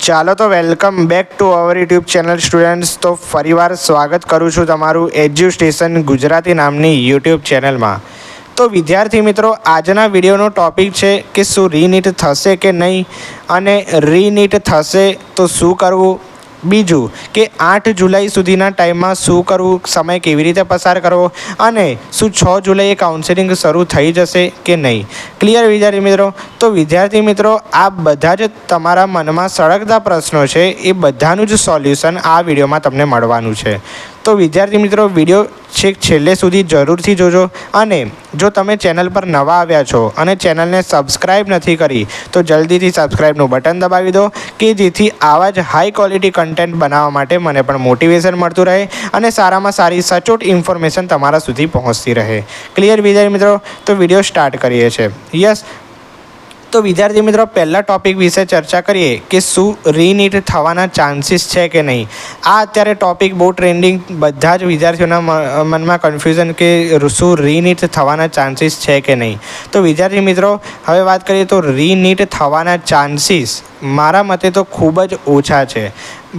ચાલો તો welcome back to our YouTube channel students. તો ફરીવાર સ્વાગત કરું છું તમારું એજ્યુસ્ટેશન ગુજરાતી નામની યુટ્યુબ ચેનલમાં. તો વિદ્યાર્થી મિત્રો, આજના વિડીયોનો ટૉપિક છે કે શું રીનીટ થશે કે નહીં, અને રીનીટ થશે તો શું કરવું. બીજું કે 8 જુલાઈ સુધીના ટાઈમમાં શું કરવું, સમય કેવી રીતે પસાર કરવો, અને શું 6 જુલાઈએ કાઉન્સેલિંગ શરૂ થઈ જશે કે નહીં. ક્લિયર વિદ્યાર્થી મિત્રો? તો વિદ્યાર્થી મિત્રો, આ બધા જ તમારા મનમાં સળગતા પ્રશ્નો છે, એ બધાનું જ સોલ્યુશન આ વિડીયોમાં તમને મળવાનું છે. તો વિદ્યાર્થી મિત્રો, વિડીયો છેક છેલ્લે સુધી જરૂરથી જોજો. અને જો તમે ચેનલ પર નવા આવ્યા છો અને ચેનલને સબસ્ક્રાઈબ નથી કરી, તો જલ્દીથી સબસ્ક્રાઈબનું બટન દબાવી દો, કે જેથી આવા જ હાઈ ક્વોલિટી કન્ટેન્ટ બનાવવા માટે મને પણ મોટિવેશન મળતું રહે અને સારામાં સારી સચોટ ઇન્ફોર્મેશન તમારા સુધી પહોંચતી રહે. ક્લિયર વિદ્યાર્થી મિત્રો? તો વિડીયો સ્ટાર્ટ કરીએ છીએ. યસ. તો વિદ્યાર્થી મિત્રો, પહેલા ટૉપિક વિશે ચર્ચા કરીએ કે શું રીનીટ થવાના ચાન્સીસ છે કે નહીં. આ અત્યારે ટૉપિક બહુ ટ્રેન્ડિંગ, બધા જ વિદ્યાર્થીઓના મનમાં કન્ફ્યુઝન કે શું રીનીટ થવાના ચાન્સીસ છે કે નહીં. તો વિદ્યાર્થી મિત્રો, હવે વાત કરીએ તો રીનીટ થવાના ચાન્સીસ મારા મતે તો ખૂબ જ ઓછા છે.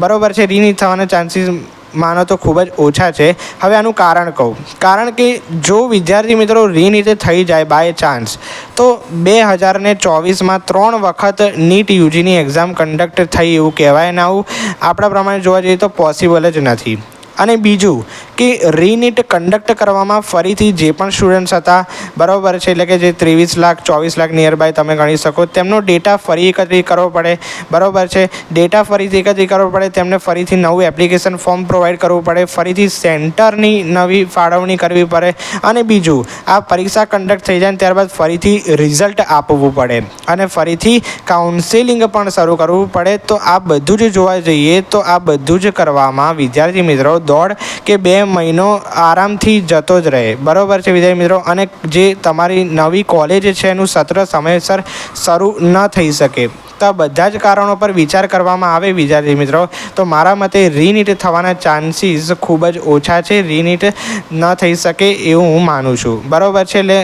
બરાબર છે? રીનીટ થવાના ચાન્સીસ માનો તો ખૂબ જ ઓછા છે. હવે આનું કારણ કહું. કારણ કે જો વિદ્યાર્થી મિત્રો રીનીટ થઈ જાય બાય ચાન્સ, તો 2024માં 3 વખત નીટ યુજીની એક્ઝામ કન્ડક્ટ થઈ એવું કહેવાય ને આવું આપણા પ્રમાણે જોવા જઈએ તો પોસિબલ જ નથી. અને બીજું કે રીનીટ કન્ડક્ટ કરવામાં ફરીથી જે પણ સ્ટુડન્ટ્સ હતા, બરાબર છે, એટલે કે જે 23 લાખ 24 લાખ નિયર બાય તમે ગણી શકો, તેમનો ડેટા ફરી એકત્રિત કરવો પડે. બરાબર છે? ડેટા ફરીથી એકત્રિત કરવો પડે, તેમને ફરીથી નવું એપ્લિકેશન ફોર્મ પ્રોવાઈડ કરવું પડે, ફરીથી સેન્ટરની નવી ફાળવણી કરવી પડે. અને બીજું, આ પરીક્ષા કન્ડક્ટ થઈ જાય ત્યારબાદ ફરીથી રિઝલ્ટ આપવું પડે અને ફરીથી કાઉન્સેલિંગ પણ શરૂ કરવું પડે. તો આ બધું જ જોવા જઈએ તો આ બધું જ કરવામાં વિદ્યાર્થી મિત્રો 1.5 કે 2 મહિનો આરામથી જતો જ રહે. બરાબર છે વિદ્યાર્થી મિત્રો? અને જે તમારી નવી કોલેજ છે એનું સત્ર સમયસર શરૂ ન થઈ શકે. તો આ બધા જ કારણો પર વિચાર કરવામાં આવે વિદ્યાર્થી મિત્રો, તો મારા મતે રીનીટ થવાના ચાન્સીસ ખૂબ જ ઓછા છે. રીનીટ ન થઈ શકે એવું હું માનું છું. બરાબર છે? એટલે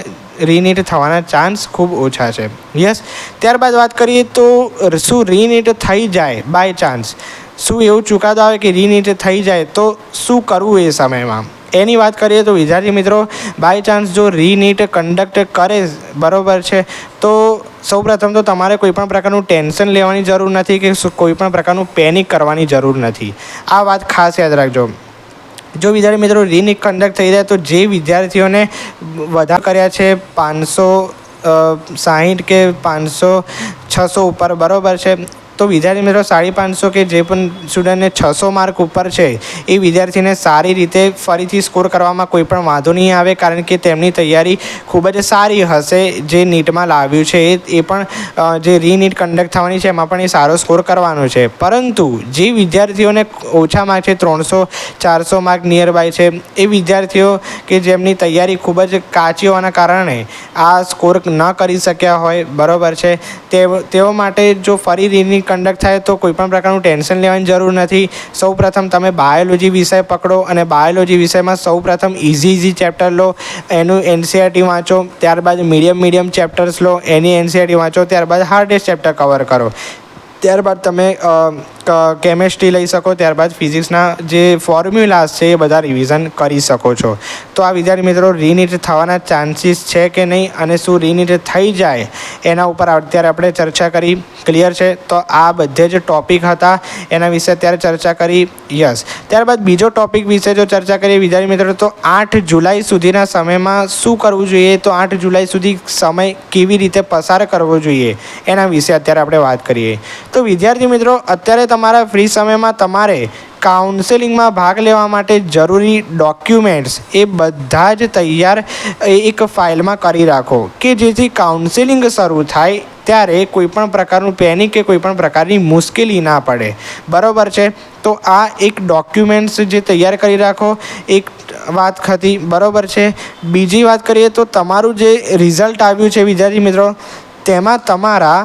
રીનીટ થવાના ચાન્સ ખૂબ ઓછા છે. યસ. ત્યારબાદ વાત કરીએ તો શું રીનીટ થઈ જાય બાય ચાન્સ, શું એવું ચુકાદો આવે કે રીનીટ થઈ જાય તો શું કરવું એ સમયમાં, એની વાત કરીએ તો વિદ્યાર્થી મિત્રો, બાય ચાન્સ જો રીનીટ કન્ડક્ટ કરે, બરાબર છે, તો સૌપ્રથમ તો તમારે કોઈપણ પ્રકારનું ટેન્શન લેવાની જરૂર નથી કે કોઈપણ પ્રકારનું પેનિક કરવાની જરૂર નથી. આ વાત ખાસ યાદ રાખજો. જો વિદ્યાર્થી મિત્રો રીનીટ કન્ડક્ટ થઈ જાય તો જે વિદ્યાર્થીઓને વધારે કર્યા છે 560 કે 500-600 ઉપર, બરાબર છે, તો વિદ્યાર્થી મિત્રો 550 કે જે પણ સ્ટુડન્ટને 600 માર્ક ઉપર છે એ વિદ્યાર્થીને સારી રીતે ફરીથી સ્કોર કરવામાં કોઈ પણ વાંધો નહીં આવે, કારણ કે તેમની તૈયારી ખૂબ જ સારી હશે. જે નીટમાં લાવ્યું છે એ પણ જે રીનીટ કન્ડક્ટ થવાની છે એમાં પણ એ સારો સ્કોર કરવાનો છે. પરંતુ જે વિદ્યાર્થીઓને ઓછા માર્ક છે, 300-400 માર્ક નિયર બાય છે, એ વિદ્યાર્થીઓ કે જેમની તૈયારી ખૂબ જ કાચી હોવાના કારણે આ સ્કોર ન કરી શક્યા હોય, બરાબર છે, તેઓ માટે જો ફરી રીનીટ કન્ડક્ટ થાય તો કોઈપણ પ્રકારનું ટેન્શન લેવાની જરૂર નથી. સૌપ્રથમ તમે બાયોલોજી વિષય પકડો અને બાયોલોજી વિષયમાં સૌપ્રથમ ઇઝી ચેપ્ટર લો, એનું એનસીઈઆરટી વાંચો. ત્યારબાદ મીડિયમ ચેપ્ટર્સ લો, એની એનસીઈઆરટી વાંચો. ત્યારબાદ હાર્ડેસ્ટ ચેપ્ટર કવર કરો. ત્યારબાદ તમે કેમેસ્ટ્રી લઈ શકો. ત્યારબાદ ફિઝિક્સના જે ફોર્મ્યુલાસ છે એ બધા રિવિઝન કરી શકો છો. તો આ વિદ્યાર્થી મિત્રો રીનીટ થવાના ચાન્સીસ છે કે નહીં, અને શું રીનીટ થઈ જાય એના ઉપર અત્યારે આપણે ચર્ચા કરી. ક્લિયર છે? તો આ બધે જ ટૉપિક હતા, એના વિશે અત્યારે ચર્ચા કરી. યસ. ત્યારબાદ બીજો ટૉપિક વિશે જો ચર્ચા કરીએ વિદ્યાર્થી મિત્રો, તો 8 જુલાઈ સુધીના સમયમાં શું કરવું જોઈએ. તો 8 જુલાઈ સુધી સમય કેવી રીતે પસાર કરવો જોઈએ એના વિશે અત્યારે આપણે વાત કરીએ. તો વિદ્યાર્થી મિત્રો, અત્યારે તમારા ફ્રી સમયમાં તમારે કાઉન્સેલિંગમાં ભાગ લેવા માટે જરૂરી ડોક્યુમેન્ટ્સ એ બધા જ તૈયાર એક ફાઇલમાં કરી રાખો, કે જેથી કાઉન્સેલિંગ શરૂ થાય ત્યારે કોઈપણ પ્રકારનું પેનિક કે કોઈપણ પ્રકારની મુશ્કેલી ના પડે. બરાબર છે? તો આ એક ડોક્યુમેન્ટ્સ જે તૈયાર કરી રાખો, એક વાત હતી. બરાબર છે? બીજી વાત કરીએ તો તમારું જે રિઝલ્ટ આવ્યું છે વિદ્યાર્થી મિત્રો, તેમાં તમારા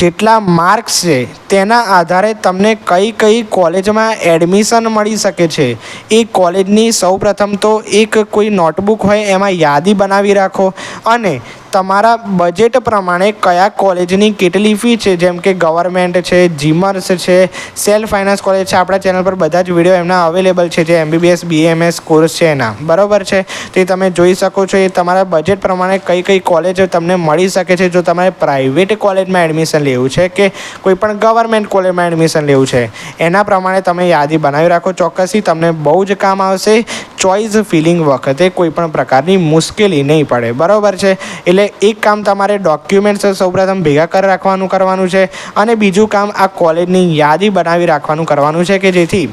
જેટલા માર્ક્સ છે તેના આધારે તમને કઈ કોલેજમાં એડમિશન મળી શકે છે. એ કોલેજની સૌપ્રથમ તો એક કોઈ નોટબુક હોય એમાં યાદી બનાવી રાખો, અને તમારા બજેટ પ્રમાણે કયા કોલેજની કેટલી ફી છે, જેમ કે ગવર્મેન્ટ છે, જીમર્સ છે, સેલ્ફ ફાઇનાન્સ કોલેજ છે. આપણા ચેનલ પર બધા જ વિડીયો એમના અવેલેબલ છે, જે MBBS BAMS કોર્સ છે એના, બરાબર છે. તે તમે જોઈ શકો છો. એ તમારા બજેટ પ્રમાણે કઈ કઈ કોલેજ તમને મળી શકે છે. જો તમારે પ્રાઇવેટ કોલેજમાં એડમિશન લેવું છે કે કોઈ પણ ગવર્મેન્ટ કોલેજમાં એડમિશન લેવું છે, એના પ્રમાણે તમે યાદી બનાવી રાખો. ચોક્કસથી તમને બહુ જ કામ આવશે. ચોઇસ ફિલિંગ વખતે કોઈ પણ પ્રકારની મુશ્કેલી નહીં પડે, બરાબર છે. એટલે એક કામ તમારે ડોક્યુમેન્ટ્સ સૌપ્રથમ ભેગા કરી કરવાનું છે, અને બીજું કામ આ કોલેજની યાદી બનાવી રાખવાનું કરવાનું છે, કે જેથી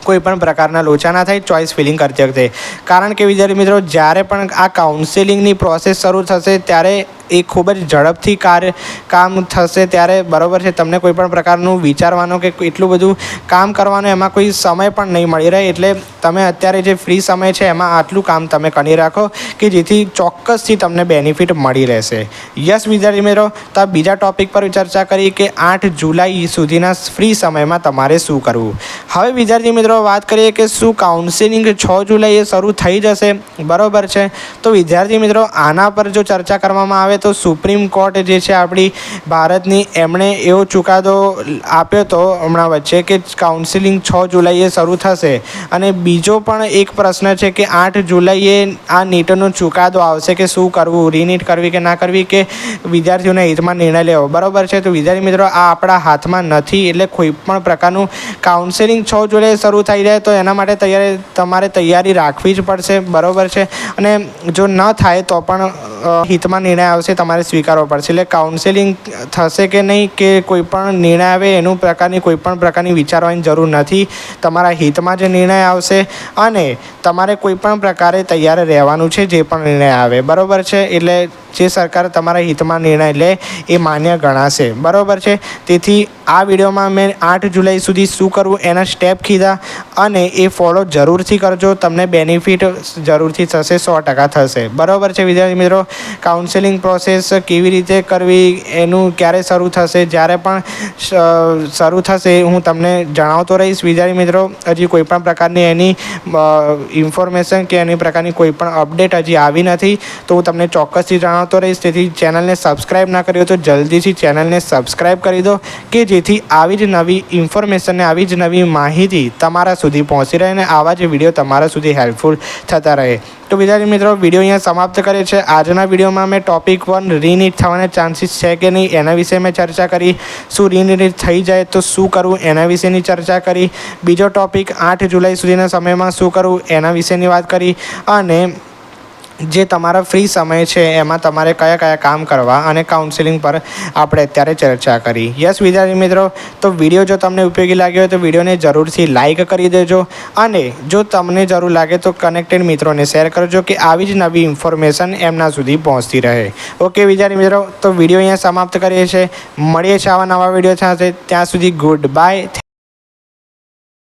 કોઈ પણ પ્રકારના લોચા ના થાય ચોઇસ ફિલિંગ કરતી વખતે. કારણ કે વિદ્યાર્થી મિત્રો, જ્યારે પણ આ કાઉન્સેલિંગની પ્રોસેસ શરૂ થશે ત્યારે એ ખૂબ જ ઝડપથી કામ થશે ત્યારે, બરાબર છે, તમને કોઈ પણ પ્રકારનું વિચારવાનું કે એટલું બધું કામ કરવાનું એમાં કોઈ સમય પણ નહીં મળી રહે. એટલે તમે અત્યારે જે ફ્રી સમય છે એમાં આટલું કામ તમે કરી રાખો કે જેથી ચોક્કસથી તમને બેનિફિટ મળી રહેશે. યસ વિદ્યાર્થી મિત્રો, તો આ બીજા ટૉપિક પર ચર્ચા કરી કે 8 જુલાઈ સુધીના ફ્રી સમયમાં તમારે શું કરવું. હવે વિદ્યાર્થી મિત્રો વાત કરીએ કે શું કાઉન્સેલિંગ 6 જુલાઈએ શરૂ થઈ જશે, બરાબર છે. તો વિદ્યાર્થી મિત્રો, આના પર જો ચર્ચા કરવામાં આવે તો સુપ્રીમ કોર્ટ જે છે આપણી ભારતની, એમણે એવો ચુકાદો આપ્યો હતો હમણાં વચ્ચે કે કાઉન્સેલિંગ 6 જુલાઈએ શરૂ થશે. અને બીજો પણ એક પ્રશ્ન છે કે 8 જુલાઈએ આ નીટનો ચુકાદો આવશે કે શું કરવું, રીનીટ કરવી કે ના કરવી, કે વિદ્યાર્થીઓના હિતમાં નિર્ણય લેવો, બરાબર છે. તો વિદ્યાર્થી મિત્રો, આ આપણા હાથમાં નથી. એટલે કોઈ પણ પ્રકારનું કાઉન્સેલિંગ 6 જુલાઈએ શરૂ થઈ જાય તો એના માટે તમારે તૈયારી રાખવી જ પડશે, બરાબર છે. અને જો ન થાય તો પણ હિતમાં નિર્ણય આવશે, તમારે સ્વીકારવો પડશે. એટલે કાઉન્સેલિંગ થશે કે નહીં કે કોઈ પણ નિર્ણય આવે એનું કોઈ પણ પ્રકારની વિચારવાની જરૂર નથી. તમારા હિતમાં જ નિર્ણય આવશે અને તમારે કોઈ પણ પ્રકારે તૈયાર રહેવાનું છે જે પણ નિર્ણય આવે, બરાબર છે. એટલે જે સરકાર તમારા હિતમાં નિર્ણય લે એ માન્ય ગણાશે, બરાબર છે. તેથી આ વિડીયોમાં મેં 8 જુલાઈ સુધી શું કરવું એના સ્ટેપ કીધા, અને એ ફોલો જરૂરથી કરજો. તમને બેનિફિટ જરૂરથી થશે, 100% થશે, બરાબર છે. વિદ્યાર્થી મિત્રો, કાઉન્સેલિંગ પ્રોસેસ કેવી રીતે કરવી, એનું ક્યારે શરૂ થશે, જ્યારે પણ શરૂ થશે હું તમને જણાવતો રહીશ. વિદ્યાર્થી મિત્રો, હજી કોઈ પણ પ્રકારની એની ઇન્ફોર્મેશન કે એની પ્રકારની કોઈ પણ અપડેટ હજી આવી નથી, તો હું તમને ચોક્કસથી જણાવતો રહીશ. તેથી ચેનલને સબસ્ક્રાઈબ ના કરી હોય તો જલ્દીથી ચેનલને સબસ્ક્રાઈબ કરી દો, કે જેથી આવી જ નવી ઇન્ફોર્મેશન ને આવી જ નવી માહિતી તમારા સુધી પહોંચી રહે અને આવા જ વિડીયો તમારા સુધી હેલ્પફુલ થતા રહે. તો વિદ્યાર્થી મિત્રો, વિડીયો અહીંયા સમાપ્ત કરે છે. આજના વિડીયોમાં મેં ટોપિક 1 રીનીટ થવાના ચાન્સીસ છે કે નહીં એના વિશે મેં ચર્ચા કરી. શું રીનીટ થઈ જાય તો શું કરવું એના વિશેની ચર્ચા કરી. બીજો ટોપિક 8 જુલાઈ સુધીના સમયમાં શું કરવું એના વિશેની વાત કરી. અને જે તમારા ફ્રી સમય છે એમાં તમારે કયા કયા કામ કરવા અને કાઉન્સેલિંગ પર આપણે અત્યારે ચર્ચા કરી. યસ વિદ્યાર્થી મિત્રો, તો વિડીયો જો તમને ઉપયોગી લાગ્યો હોય તો વિડીયોને જરૂરથી લાઇક કરી દેજો, અને જો તમને જરૂર લાગે તો કનેક્ટેડ મિત્રોને શેર કરજો કે આવી જ નવી ઇન્ફોર્મેશન એમના સુધી પહોંચતી રહે. ઓકે વિદ્યાર્થી મિત્રો, તો વિડીયો અહીંયા સમાપ્ત કરીએ છીએ. મળીએ છીએ આવા નવા વિડીયો સાથે. ત્યાં સુધી ગુડ બાય.